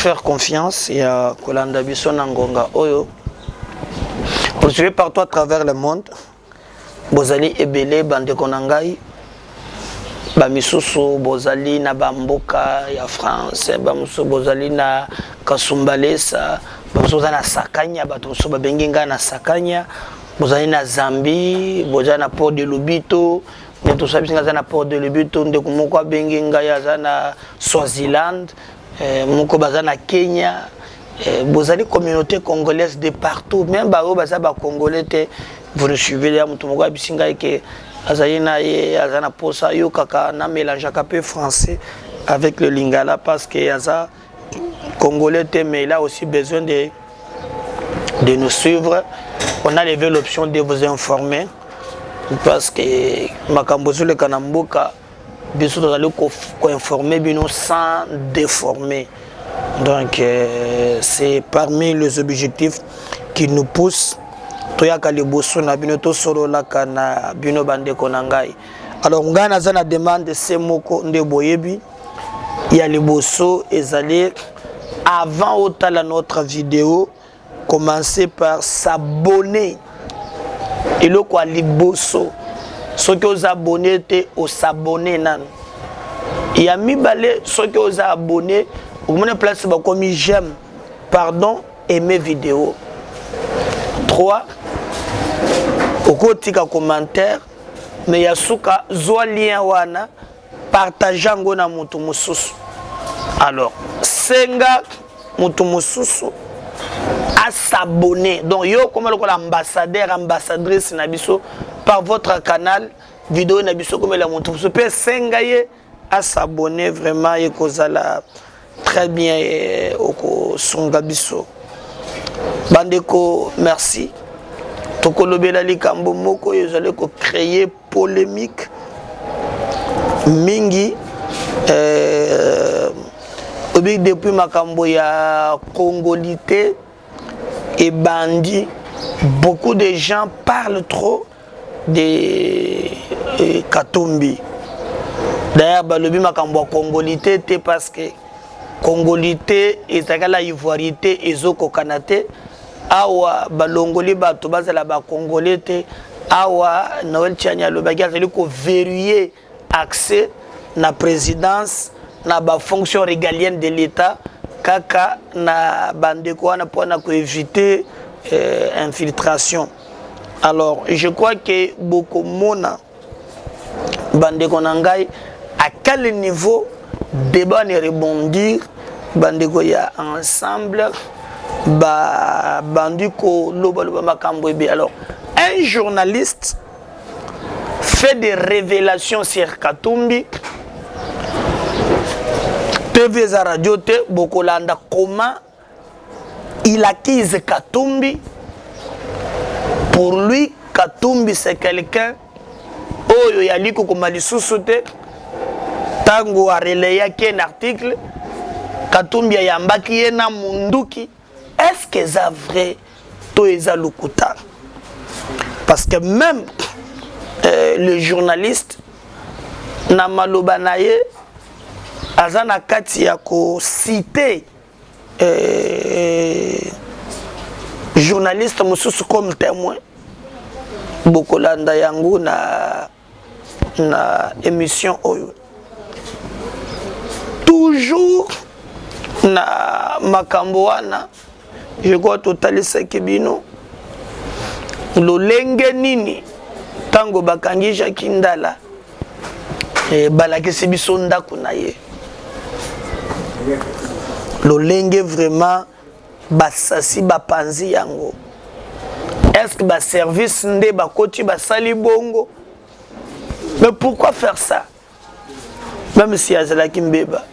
faire confiance et à Kolanda Biso Nangonga Oyo. Vous suivez partout à travers le monde. Bozali ebele bande konangai. Bamisusu bozali na bamboka ya France, bamusu bozali na Kasumbalesa, bamusu na Sakanya, batusu babenginga na Sakanya, bozali na Zambie, bozali na Port de Lobito, neto sabisinga na Port de Lobito, ndeko moko benginga ya na Swaziland, moko baza na Kenya. Bozali communauté congolaise de partout, même bao baza ba congolais te, vous nous suivez là mutu moko bisinga ke azayina ye azana posa yo kaka na mélange peu français avec le lingala parce que aza congolais te, mais il a aussi besoin de nous suivre. On a levé l'option de vous informer parce que makambo sur le kanamboka biso tozali ko informer bino sans déformer. Donc c'est parmi les objectifs qui nous poussent. Toyaka liboso na bino to solo la kana bino bande konangai. Alors ngana za na demande c'est moko nde boyebi ya liboso ezali avant otala notre vidéo, commencez par s'abonner. Et le quoi liboso ceux qui os abonnés te au s'abonner nan. Il y a mi balé ceux qui os abonnés au moins place comme j'aime, pardon, aimer vidéo. 3 au côté de commentaire, mais yasuka zo lien wana partager ngona mutu mususu. Alors, senga mutu mususu à s'abonner. Donc yo comme l'ambassadeur, ambassadrice nabiso par votre canal vidéo nabiso comme la mutu mususu peut senga ye à s'abonner vraiment et kozala très bien au songabiso. Bandeko, merci. Tokolobela likambo moko yozale ko créer polémique mingi depuis makambo ya congolité et bandi. Beaucoup de gens parlent trop de Katumbi. D'ailleurs balobi makambo congolité te parce que congolité ezaka la ivoirité ezoko kanate. Awa balongoli bato bazala ba congolais te awa Noël Tchania le bagage ali ko verrouiller accès na présidence na ba fonction régalienne de l'état kaka na bandeko wana pona ko éviter infiltration. Alors je crois que beaucoup mona bandeko nangai à quel niveau débat ne rebondir bandeko ya ensemble. Alors, un journaliste fait des révélations sur Katumbi. TV za radio te bokolanda comment il accuse Katumbi. Pour lui, Katumbi c'est quelqu'un oyo yaliko komalisusu te. Tango a relayé un article Katumbi yambaki yena munduki. Est-ce que c'est vrai Toeza Lukuta? Parce que même le journaliste Namalobanaye Azana Kati yako cité journaliste Moussus comme témoin Bokolanda yangu na émission Oyo. Toujours na makamboana je crois totalisa kibino lolenge nini tango bakangisha kindala balakisi biso ndako na ye lolenge vraiment basasi bapanzi yango. Est-ce que ba service nde bakoti basali bongo? Mais pourquoi faire ça? Même si azala kimbeba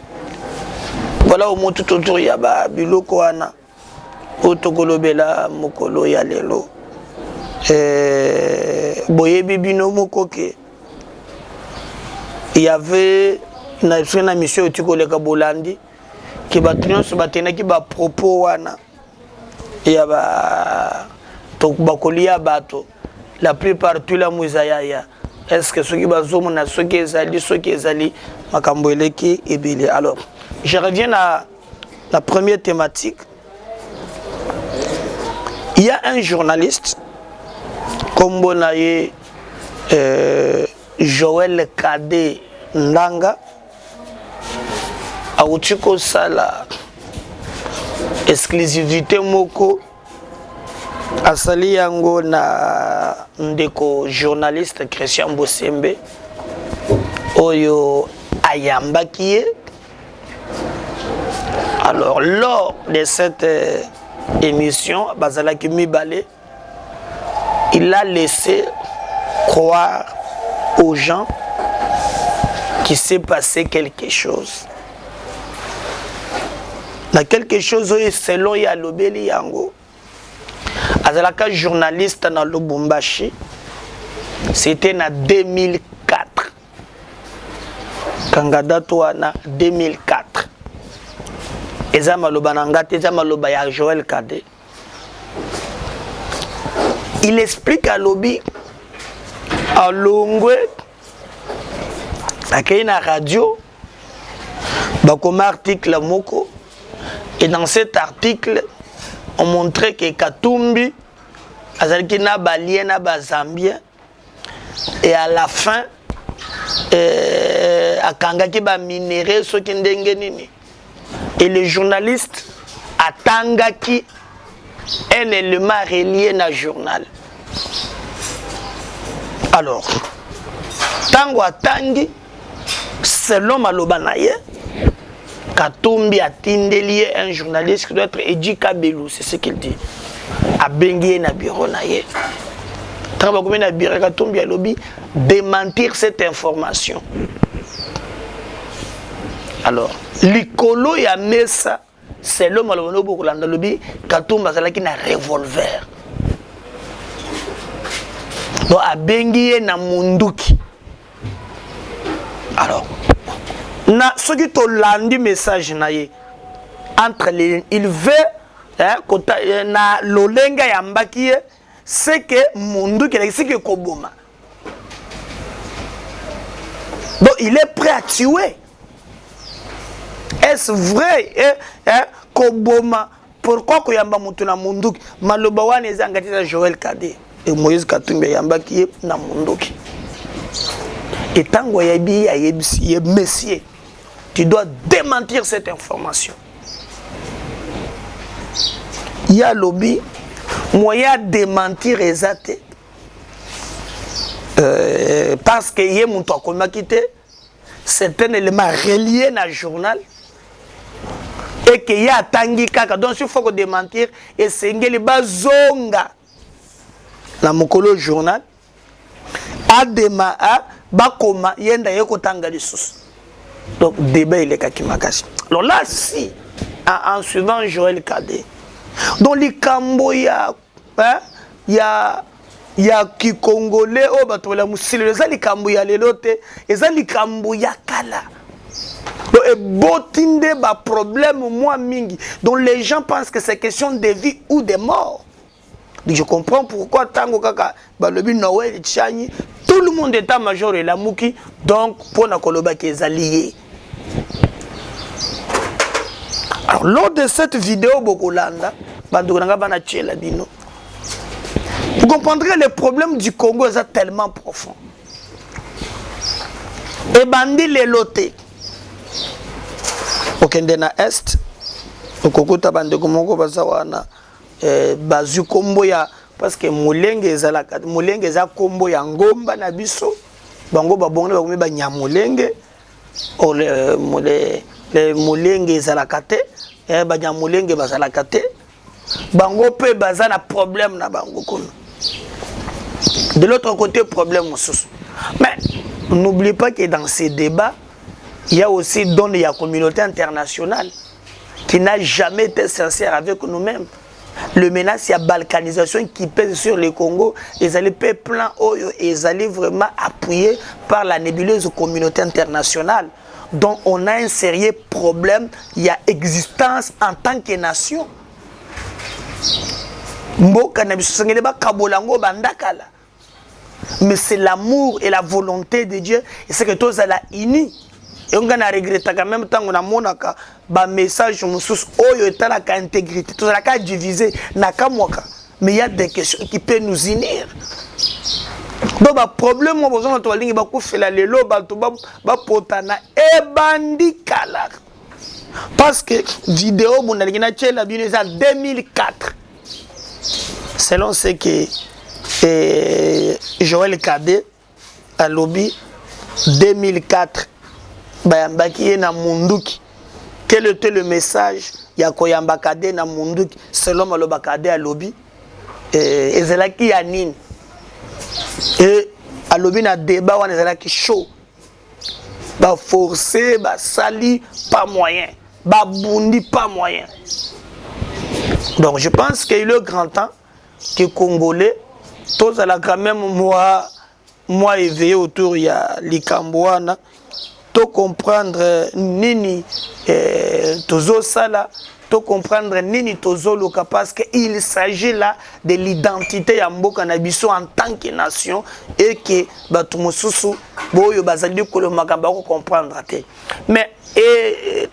voilà au motu autour ya ba biloko wana otokolobela mokolo ya lelo boyebi bino mokoke il y avait une mission otikoleka bolandi ki batrion so batena ki ba propos wana ya ba to bakolia bato la plupart tout la muzayaya. Est-ce que ceux qui bazomo na ceux qui ezali makambo eleki ebele. Alors je reviens à la première thématique, il y a un journaliste, comme Bonaye Joël Kade Ndanga, a Outiko Sala, exclusivité Moko, Asali Yango na ndeko journaliste Christian Bosembe, Oyo Ayambakie. Alors, lors de cette émission, Bazalaki Mibale, il a laissé croire aux gens qu'il s'est passé quelque chose. Il y a quelque chose selon Yalobeli Yango. Azalaka journaliste dans Lubumbashi, c'était en 2004. Kangada Toana 2004. Eza maloba nangate, eza maloba ya Joël Kade. Il explique à Lobi, à Longwe, à la radio, comme article Moko, et dans cet article, on montrait que Katumbi, Azalki na balien na bazambien, et à la fin, à Kangaki ba minéré, ce qui ndengenini. Et le journaliste a tangaki un élément relié à journal. Alors, tango a tangi, selon Malobanaye, Katumbi a tindelié un journaliste qui doit être Edi Kabelou, c'est ce qu'il dit. A bengi na bureau naye. Tango a na bureau Katumbi a lobby démentir cette information. Alors, l'icolo ya mesa, c'est l'homme à l'homme pour l'an lobby, Katumba Zalaki na revolver. Donc, a bengi na munduki. Alors, na ce qui te landi message naye entre les, il veut na lolenga ya mbaki, c'est que munduki c'est que koboma. Donc, il est prêt à tuer. Est-ce vrai Koboma? Pourquoi Koyamba Mutuna Munduki? Malobawan est engagé à Joël Kade et Moïse Katumbi Yamba qui est na Munduki. Et tant que tu messier, tu dois démentir cette information. Il y a lobby, moyen de démentir exact. Parce que y a mon temps qu'on m'a quitté, c'est un élément relié à un journal. Et qu'il y a tangi kaka, donc il faut démentir et c'est ngeli bazonga la mokolo journal adema a bakoma yenda yeko tanga lisusu. Donc débat il est kakimakashi. Alors là si en suivant Joël Kade, donc les Camboya ya ki congolais o batola musile les Camboya lelote ezali Camboya kala. Et botinde ba problème moi mingi dont les gens pensent que c'est question de vie ou de mort. Donc je comprends pourquoi tango kaka balobi Noël Tchani tout le monde est major et la muki donc pour na koloba qui est allié. Alors lors de cette vidéo Bokolanda bandonga bana tchela bino. Vous comprendrez le problème du Congo est tellement profond. Et bandi les lotés. Okende na est okokota bande komoko bazawana bazu kombo ya parce que molenge ezalaka molenge za kombo ya ngomba na biso bango babonne bakomi ba nyamolenge o le molenge ezalaka te ba nyamolenge bazalaka te bango pe bazana problème na bango kono. De l'autre côté problème aussi. Mais n'oublie pas que dans ces débats il y a aussi dans la communauté internationale qui n'a jamais été sincère avec nous-mêmes. Le menace, il y a balkanisation qui pèse sur le Congo. Ils allaient plein et ils allaient vraiment appuyés par la nébuleuse communauté internationale. Donc on a un sérieux problème. Il y a existence en tant que nation. Mais c'est l'amour et la volonté de Dieu. Et c'est que tous à la unis. Et on a regretté quand même temps on a monaka ba message mususu oyo etalaka intégrité tozalaka diviser na kamwaka mais il y a des questions qui peuvent nous unir. Donc ba problème mo besoin to balingi ba kufela lelo ba to ba potana e bandi kala parce que vidéo mon alingina tchela bien en 2004 selon ce que Joël Cadet a lobby 2004 bayambaki na munduki. Quel était le message ya koyamba Cadet na munduki selon maloba Cadet a lobby ezelaki ya nini et à lobby na débat on ezelaki chaud ba forcer ba sali pas moyen ba bundi pas moyen. Donc je pense qu'il est grand temps que Congolais tous à la quand même moi éveillé autour il y a Likambouana to comprendre nini tozo sala to comprendre nini tozo loka parce que il s'agit là de l'identité ya mboka na biso en tant que nation et que batu mosusu boyo bazali ko le makamba ko comprendre te mais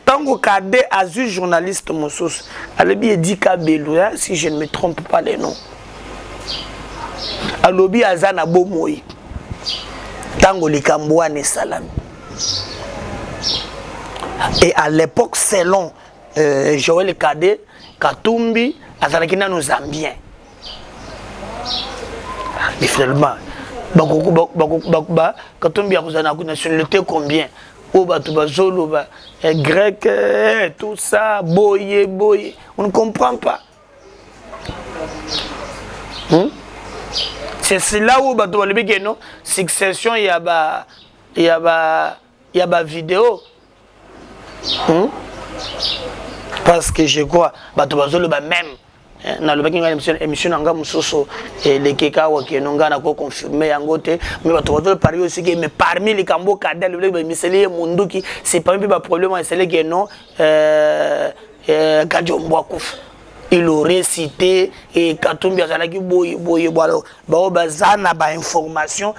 tango Cadet azu journaliste mosusu alobi Edika Belou si je ne me trompe pas les noms alobi azana bomoi tango Likambouana salami. Et à l'époque, selon Joël Cadet, Katumbi, Azalakina nous Zambiens. Mais finalement, Katumbi a une nationalité combien? Zolo, grec, tout ça, boye. On ne comprend pas. C'est là où non succession il y a vidéo. Parce que je crois même na le bakinga émission nanga musoso les keka wa kenonga na ko confirmer yango te mais bato pari aussi que mais parmi les Kambo Cadet le miseli munduki c'est pas un peu problème c'est que non Kajombo Kouf il aurait cité et Katumbi azalaki boye bazana ba information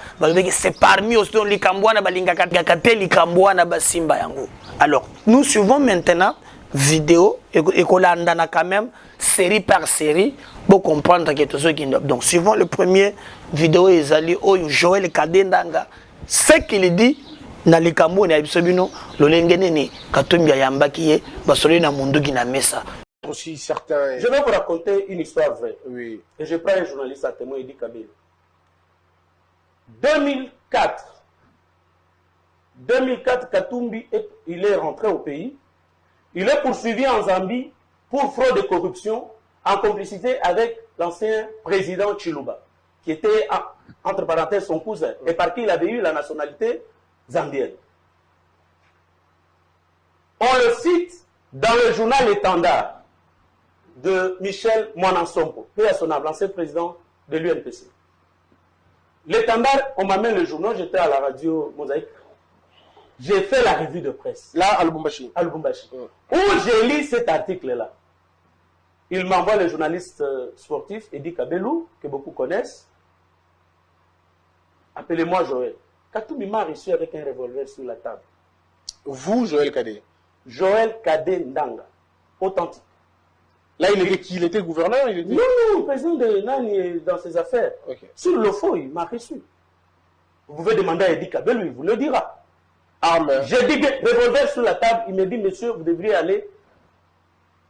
c'est parmi aussi les Kambouana balinga Kate les Kambouana basimba yango. Alors nous suivons maintenant vidéo et kolandana quand même série par série pour comprendre que tout ce qui donc suivant le premier vidéo ezali oyo Joël Cadet ndanga ce qu'il dit na likambo na bisobino lolengene ni Katumbi yambaki ye basoli na munduki na mesa. Aussi certains... Je vais vous raconter une histoire vraie. Oui. Et je prends un journaliste à témoin, Edika Belou. 2004, Katumbi, il est rentré au pays. Il est poursuivi en Zambie pour fraude et corruption en complicité avec l'ancien président Chiluba, qui était, entre parenthèses, son cousin, et par qui il avait eu la nationalité zambienne. On le cite dans le journal Étendard de Michel Mouanansompo, paix à son âme, l'ancien président de l'UNPC. L'Étendard, on m'amène le journal, j'étais à la radio Mosaïque. J'ai fait la revue de presse. Là, à Lubumbashi. À Lubumbashi. Où j'ai lu cet article-là. Il m'envoie le journaliste sportif, Edika Belou, que beaucoup connaissent. Appelez-moi Joël. Katumbi m'a reçu avec un revolver sur la table. Vous, Joël Cadet? Joël Cadet Ndanga. Authentique. Là, il était gouverneur, il était... Non, président de Nani dans ses affaires. Okay. Sur le fond, il m'a reçu. Vous pouvez demander à Edika Belou, il vous le dira. J'ai dit, revolver sur la table, il me dit, monsieur, vous devriez aller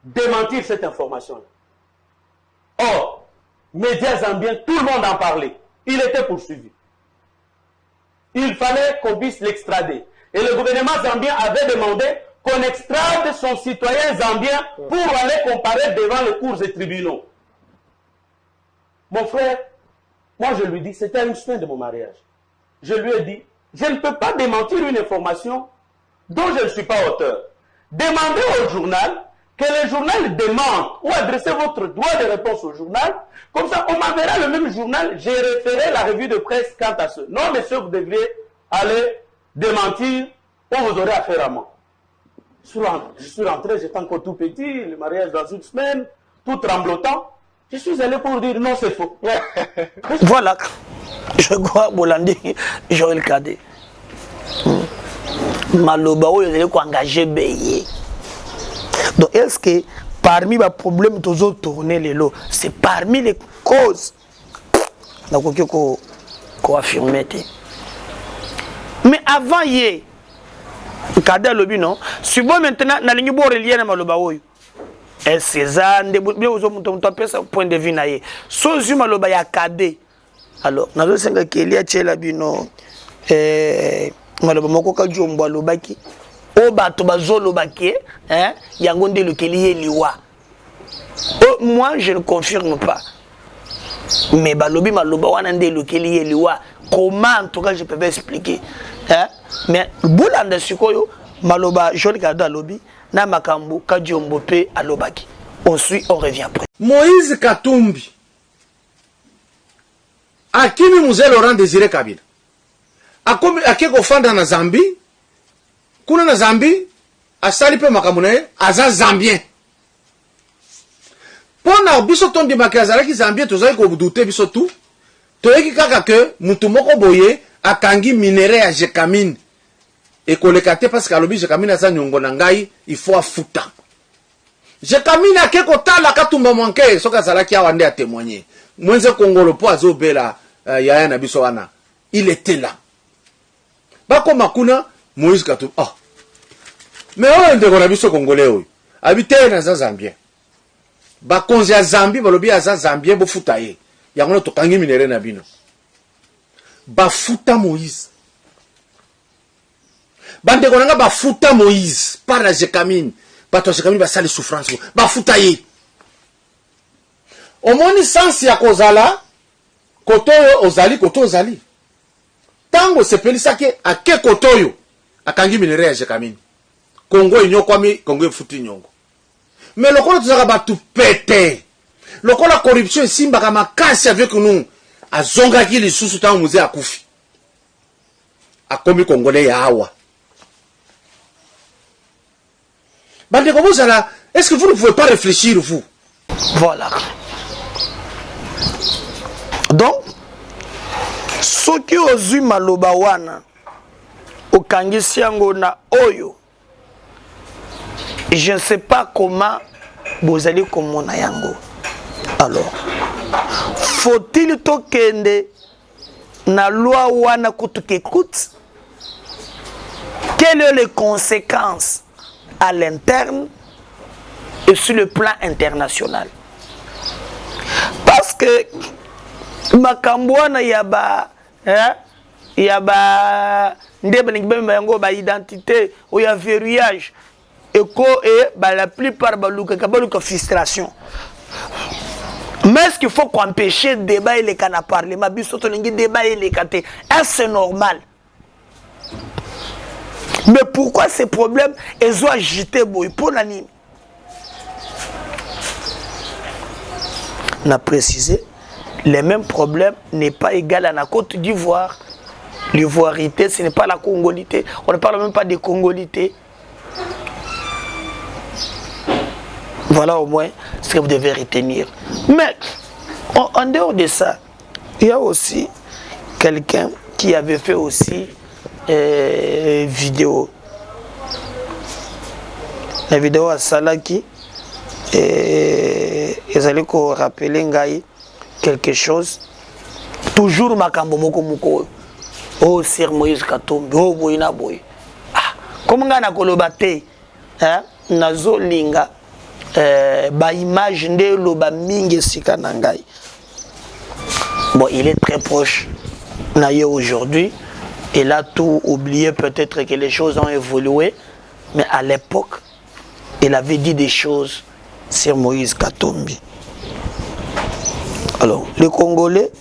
démentir cette information-là. Or, médias zambiens, tout le monde en parlait. Il était poursuivi. Il fallait qu'on puisse l'extrader. Et le gouvernement zambien avait demandé qu'on extrade son citoyen zambien pour aller comparer devant les cours et tribunaux. Mon frère, moi je lui dis, c'était une semaine de mon mariage. Je lui ai dit, je ne peux pas démentir une information dont je ne suis pas auteur. Demandez au journal, que le journal demande ou adressez votre droit de réponse au journal. Comme ça, on m'enverra le même journal, j'ai référé la revue de presse quant à ce. Non, monsieur, vous devriez aller démentir ou vous aurez affaire à moi. Je suis rentré, j'étais encore tout petit, le mariage dans une semaine, tout tremblotant. Je suis allé pour dire non, c'est faux. Voilà, je crois, Bolandi, Joël Cadet. Maloba, il est engagé Béyé. Donc est-ce que parmi les problèmes toujours tourner les lots, c'est parmi les causes donc qu'on affirme. Mais avant hier kada lobi non si bon maintenant na lingi bo relier na maloba oyo et César bien ozo muto pesa point de vue na ye so zu maloba ya kade alors nazo senga kelia chela bino maloba moko ka jombo lobaki o bato bazolobaki hein yango nde lokeli liwa. Moi je ne confirme pas mais balobi maloba wana nde lokeli liwa. Comment en tout cas je peux expliquer hein? Mais boulanda sikoyo maloba joli kada lobi na makambo kadiombo pe alobaki. On suit, on revient après. Moïse Katumbi akimi mzee Laurent Désiré Kabila akeko fanda na Zambie kuna na Zambie asali pe makambo na ye aza Zambien pona biso tondi makazalaki Zambien tozali ko douter biso tout toyeki kaka ke mutu moko boye akangi minere ya Jekamine ekoleka te parce que alobi Jekamine aza nyongo na ngai il faut afuta Jekamine akeko tala katumba mwanke soka zalaki awa nde a témoigner mwenze Kongolo po azobela yaya na biso wana il était là bako makuna Moïse Katumbi mais on ndeko na biso Congolais oyo habité na Zambien bakonzi ya Zambie balobi aza Zambien bo futa ye yango to kangi minere na bino bafuta Moïse bande konanga bafuta Moïse par la Jekamine bato Jekamine basali souffrance bafuta ye omoni sensi ya kozala kotoyo ozali koto ozali tango sepelisaki ake kotoyo akangi minere ya Jekamine Congo inyokwami Congo efuti nyongo mais lokola tozaka batu pete lokola corruption esimbaka makasi avec nous azongaki lisusu tango muze akufi akomi Congolais ya awa bande komozala. Est-ce que vous ne pouvez pas réfléchir vous? Voilà. Donc soki ozwi maloba wana okangisi yango na oyo je ne sais pas comment vous allez komona yango. Alors faut-il tokende na loi wana kutukekut? Quelles sont les conséquences à l'interne et sur le plan international? Parce que makambo wana yaba ndeba ngibemba yango ba identité ou ya verrouillage et la plupart baluka frustration. Mais est-ce qu'il faut qu'empêcher le débat et les canaux parlement bisoto lingi débat et les kate? Est-ce c'est normal? Mais pourquoi ces problèmes ils ont agité boy pour l'anime? On a précisé, les mêmes problèmes n'est pas égal à la Côte d'Ivoire. L'ivoirité, ce n'est pas la congolité. On ne parle même pas de congolité. Voilà au moins ce que vous devez retenir. Mais en dehors de ça, il y a aussi quelqu'un qui avait fait aussi vidéo. La vidéo à Salaki. Et ils allaient rappeler Ngaï quelque chose. Toujours makambo moko moko. Oh Sir Moïse Katumbi, oh boyina boy. Ah, comment ngana kolobate, hein? Nazo linga, ba image nde loba mingi sika nangai. Bon, il est très proche naïe aujourd'hui. Il a tout oublié, peut-être que les choses ont évolué, mais à l'époque, il avait dit des choses sur Moïse Katumbi. Alors, les Congolais,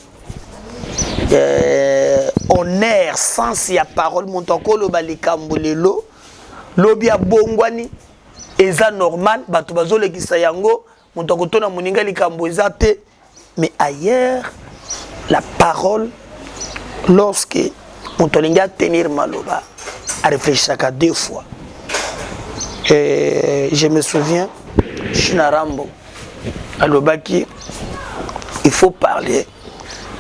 on erre sans si la parole, mon tanko lo balikambo lelo, lobia bongwani, eza normal, batubazo le kisayango, mon tanko tona moninga likambo ezate, mais ailleurs, la parole, lorsque on tolinga tenir maloba, à réfléchir à 2 fois. Et je me souviens, Chinarambo, à l'Obaki, il faut parler.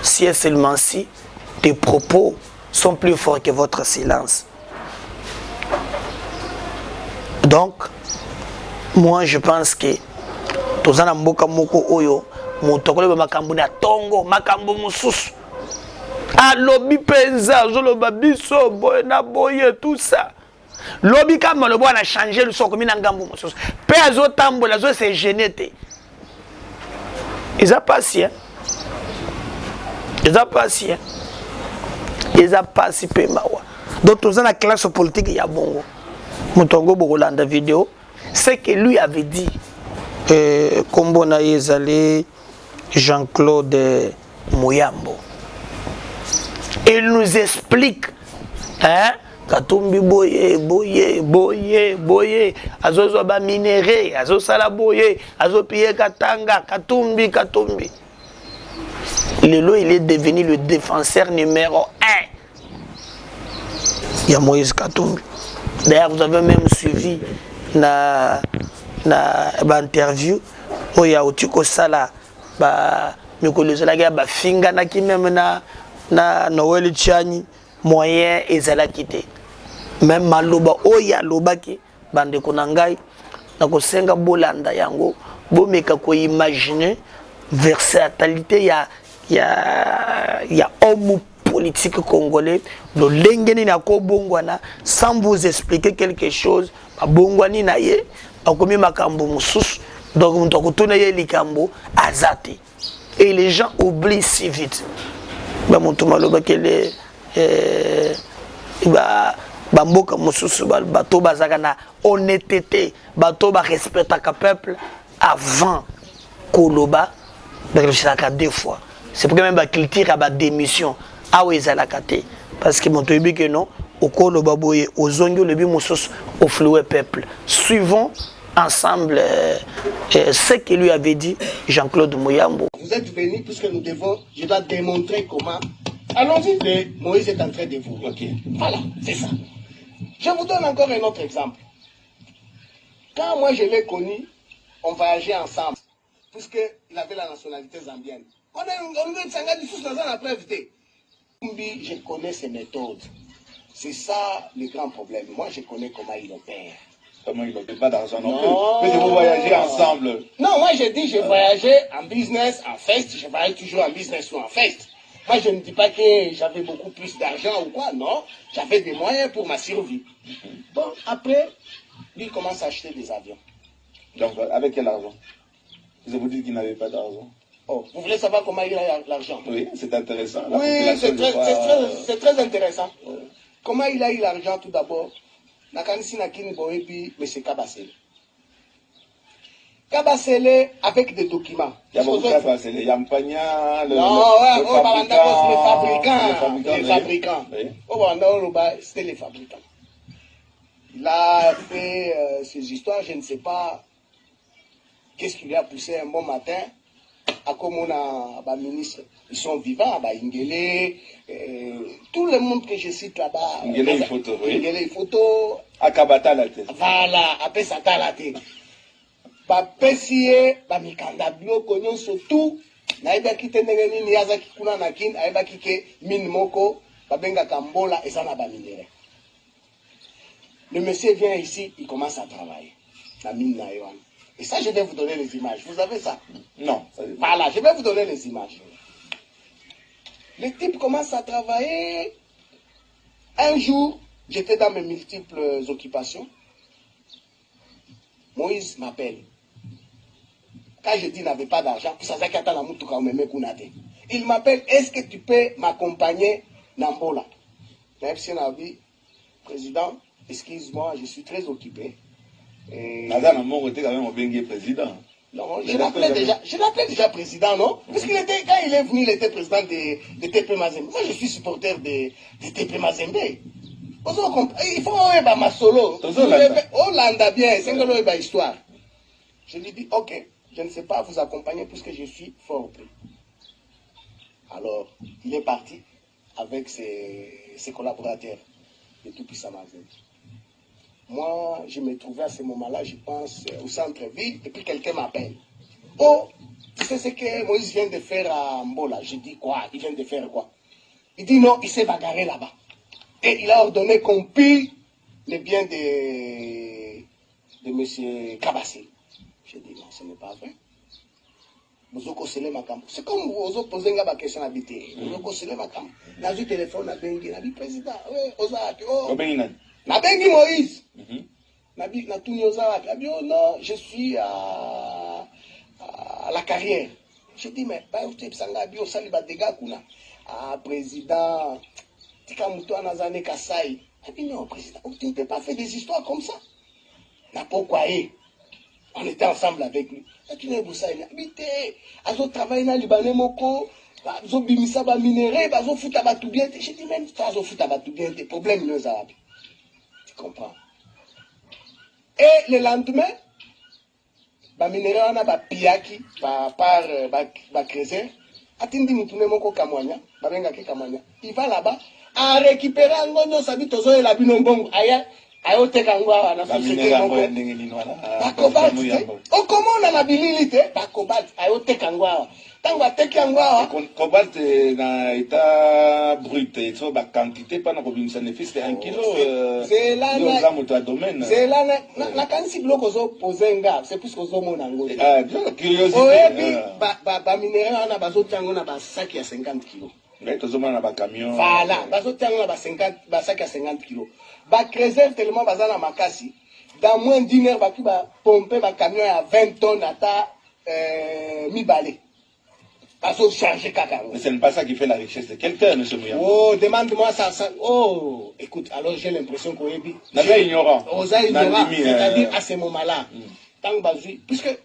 Si et seulement si tes propos sont plus forts que votre silence. Donc, moi je pense que tozana mboka moko oyo motokole ba makambo na tongo makambo mususu alobi penza zoloba biso boye na boye tout ça lobi kama lobo na changer le soko mina ngambo mususu pe azo tambola zo se gêner te ils a passé ils a passé ils a passé pe mawa donc tozana classe politique ya bongo mutongo bokolanda vidéo c'est que lui avait dit comme on a allé Jean-Claude Mouyambo. Il nous explique, hein, Katumbi boye, azo ba minéré, azo sala boye, azo piller Katanga, Katumbi. Lelo, il est devenu le défenseur numéro 1. Il y a Moïse Katumbi. D'ailleurs, vous avez même suivi na interview où il y a Otiko Sala mikolo ezalaki ba finga na ki même na Noël Tchani moyen ezalaki te même maloba oya lobaki bande kona ngai na kosenga bolanda yango bomeka ko imaginer versatilité ya homme politique congolais lo lengeni na ko bongwana sans vous expliquer quelque chose ba bongwani na ye akomi makambo mususu donc on tourne les cambo azati et les gens oublient si vite ba monto maloba kele ba mboka mususu bato bazaka na honnêteté bato ba respectaka peuple avant koloba ba deux fois c'est pour que même ba culture a ba démission a wezala kate parce que monto yebi que non au koloba boye ozongi le bi mususu au flouer peuple suivons ensemble ce que lui avait dit Jean-Claude Mouyambo. Vous êtes venu puisque je dois démontrer comment. Allons-y. Moïse est en train de vous. Ok. Voilà, c'est ça. Je vous donne encore un autre exemple. Quand moi je l'ai connu, on voyageait ensemble, puisqu'il avait la nationalité zambienne. Je connais ses méthodes. C'est ça le grand problème. Moi je connais comment il opère. Comment il n'obtient pas d'argent non plus. Mais vous voyagez ensemble. Non, moi je dis je voyageais en business, en fest. Je voyage toujours en business ou en fest. Moi je ne dis pas que j'avais beaucoup plus d'argent ou quoi, non. J'avais des moyens pour ma survie. Bon, après, lui commence à acheter des avions. Donc, avec quel argent? Vous vous dites qu'il n'avait pas d'argent. Oh, vous voulez savoir comment il a l'argent? Oui, c'est intéressant. Oui, c'est très intéressant. Comment il a eu l'argent tout d'abord? Nakanisi Nakini Boebi, mais c'est Kabasele. Kabasele avec des documents. Il y a beaucoup de Kabasele. Il y a Mpagna, les fabricants. C'était les fabricants. Il a fait ces histoires, je ne sais pas qu'est-ce qui lui a poussé un bon matin. À comme on a ministre, ils sont vivants, Ingele, tout le monde que je cite là-bas. Ingele photo, oui. Ingele photo. Akabata la tête. Voilà, après ça t'a la tête. Pesiye, mikanda bio konyon surtout. Naïba ki tenegeni niaza ki kuna nakin, aïba ki ke min moko, babenga kambola et ça n'a pas minéré. Le monsieur vient ici, il commence à travailler. La mine naïwan. Et ça, je vais vous donner les images. Vous avez ça? Non. Voilà, je vais vous donner les images. Le type commence à travailler. Un jour, j'étais dans mes multiples occupations. Moïse m'appelle. Quand je dis qu'il n'avait pas d'argent, il m'appelle, est-ce que tu peux m'accompagner Nambola? Président, excuse-moi, je suis très occupé. Madame, mon côté, quand même, on est président. Non, je l'appelais déjà président, non? Parce qu'il était, quand il est venu, il était président de TP Mazembe. Moi, je suis supporter de TP Mazembe. Il faut ma solo. Hollanda bien, c'est une histoire. Je lui dis, ok, je ne sais pas vous accompagner puisque je suis fort pris. Alors, il est parti avec ses collaborateurs de Tout-Puissant Mazembe. Moi, je me trouvais à ce moment-là, je pense, au centre-ville, et puis quelqu'un m'appelle. Oh, tu sais ce que Moïse vient de faire à Mbola? Je dis quoi? Il vient de faire quoi? Il dit non, il s'est bagarré là-bas. Et il a ordonné qu'on pille les biens de M. Kabassé. J'ai dit non, ce n'est pas vrai. C'est comme vous posez une question à BT. Vous avez ma cam. N'a vu téléphone, n'a bengi, n'a vu président. Oui, Ozaki. Oh. N'a bengi Moïse. N'a tout Ozaki. N'a dit oh non, je suis à la carrière. J'ai dit mais pas où tu es sanga bio sali ba dégâts kuna. Ah président, tika muto anazane kasai. N'a dit non président, tu ne peux pas faire des histoires comme ça. N'a pas quoi on était ensemble avec lui. Tu n'es pas ça, il habité. Azo travaille dans le Libanais moko. Azo bimisa ba minéré, azo futa ba tout bien. J'ai dit même ça azo futa ba tout bien. Tes problèmes nous arabes. Tu comprends? Et le lendemain, ba minéré on a ba piaki, ba creuser. Atindi mutune moko kamwanya, ba benga ki kamwanya. Il va là-bas à récupérer ngonyo sabi tozo e la bino mbongo. Aya ayoteka ngwa na société moko bakobalt o comment na bilité bakobalt ayoteka ngwa tango ateki ngwa cobalt na état brut so ba quantité pas na kobimisa ne fils de 1 kilo c'est là na moto domaine c'est là na kanisi bloko zo poser nga c'est plus que zo mona ngo curiosité oyebi ba minéraux na bazo tango na ba sac ya 50 kg mais tozomana ba camion voilà bazo tango na ba sac ya 50 kg ba creuser tellement bazana makasi dans moins d'une heure ba pomper ba camion à 20 tonnes ata mibale bazo charger kaka. Mais ce n'est pas ça qui fait la richesse de quelqu'un, monsieur Mouyamba. Oh, demande-moi ça. Oh, écoute, alors j'ai l'impression qu'on est ignorant. C'est-à-dire à ce moment-là, tant que puisque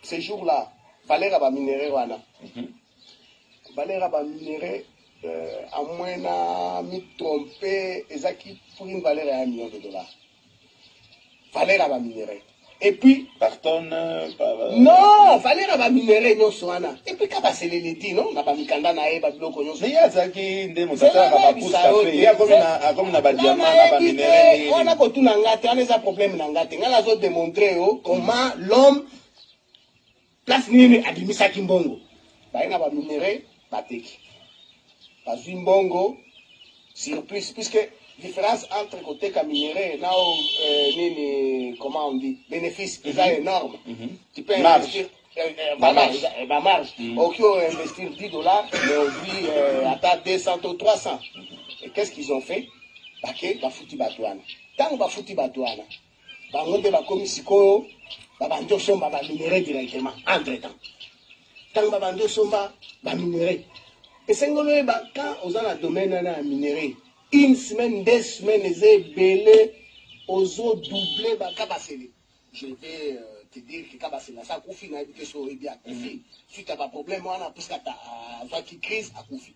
ces jours-là, Valère va minérer wana. Valère va minérer à moins na mi tromper ezaki pour une valeur à $1 million. Valère va minérer. Et puis par tonne non, Valère va minérer nyonso wana. Et puis quand c'est les liti non, na ba mikanda na e ba biloko nyonso. Mais ya zaki ndemo tata ba pousse café. Ya comme na ba diamant na ba minérer. On a ko tuna ngate, on a des problèmes na ngate. Ngala zo démontrer comment l'homme place nini adimisa kimbongo. Ba ina ba minérer bateki. Ba zimbongo surplus puisque différence entre côté minéré et comment on dit bénéfice est énorme. Tu peux investir marge. Ok, investir $10, mais on dit à 200 ou 300. Et qu'est-ce qu'ils ont fait? Baké, ba fouti batouana. Tant ba fouti batouana, ba ngonde ba komi sikoyo, ba bando somba ba minéré directement entre temps. Tant ba bando somba ba minéré. Et c'est quand on a le domaine na minéré. Une semaine, 2 semaines, les belés aux eaux doublées, je vais te dire que Kabasela, ça Koufi n'a été sur Ebi à Koufi. Si tu n'as pas de problème, on a plus qu'à ta qui crise à Koufi.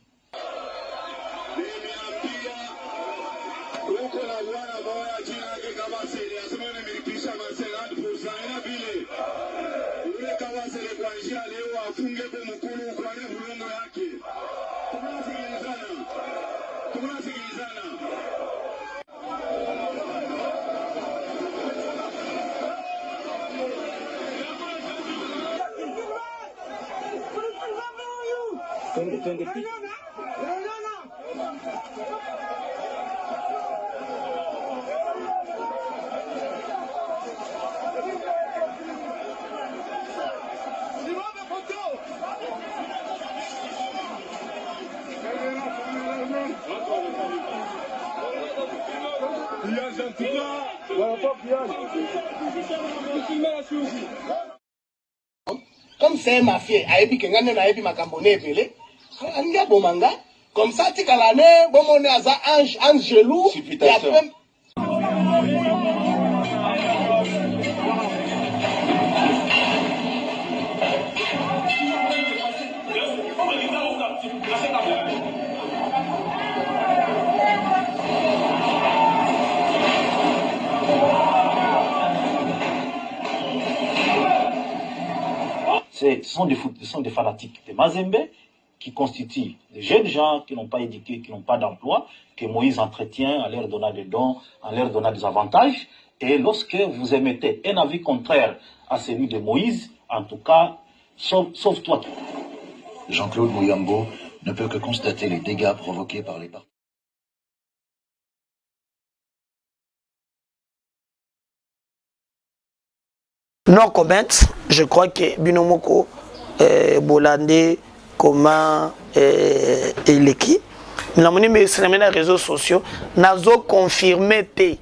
Comme c'est un mafieux, Aébi Kengane Aébi Makambone Belé, Anga Bomanga, comme ça, tu as l'année, bon, on est à Angelou, et après. Ce sont des fanatiques de Mazembe qui constituent des jeunes gens qui n'ont pas éduqué, qui n'ont pas d'emploi, que Moïse entretient en leur donnant des dons, en leur donnant des avantages. Et lorsque vous émettez un avis contraire à celui de Moïse, en tout cas, sauve-toi. Jean-Claude Mouyambo ne peut que constater les dégâts provoqués par les partis. Non comment, je crois que Binomoko, Bolande, comment Eleki, mais sur les réseaux sociaux, nazo confirmé te.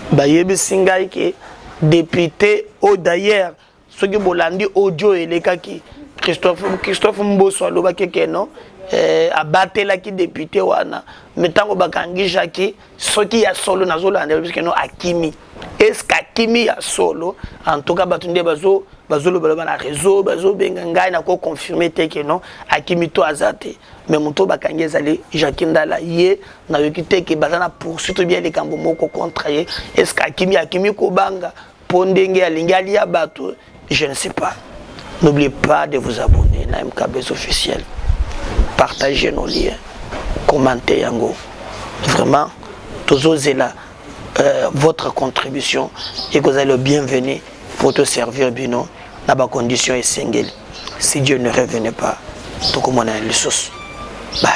Bayebi Singai que député ou d'ailleurs, ceux qui Bolandi audio Eleka qui Christophe Mbosso aloba que non. Abatela qui député wana metango bakangi jaki soki ya solo nazolanda parce que non akimi est-ce qu'akimi ya solo en tout cas batunde bazo le baloba na réseau bazo benga ngai na ko confirmer te que non akimi to azate mais muto bakangi ezali jakindala ye na yokite ke bazana poursuite bien les kambo moko contre ye est-ce qu'akimi ko banga pondenge alingali ya bato je ne sais pas. N'oubliez pas de vous abonner à MKBS officiel. Partagez nos liens, commentez yango. Vraiment, tous osez là votre contribution et que vous allez le bienvenu pour te servir bino dans ma condition et single. Si Dieu ne revenait pas, tout comme on a les sauces. Bye.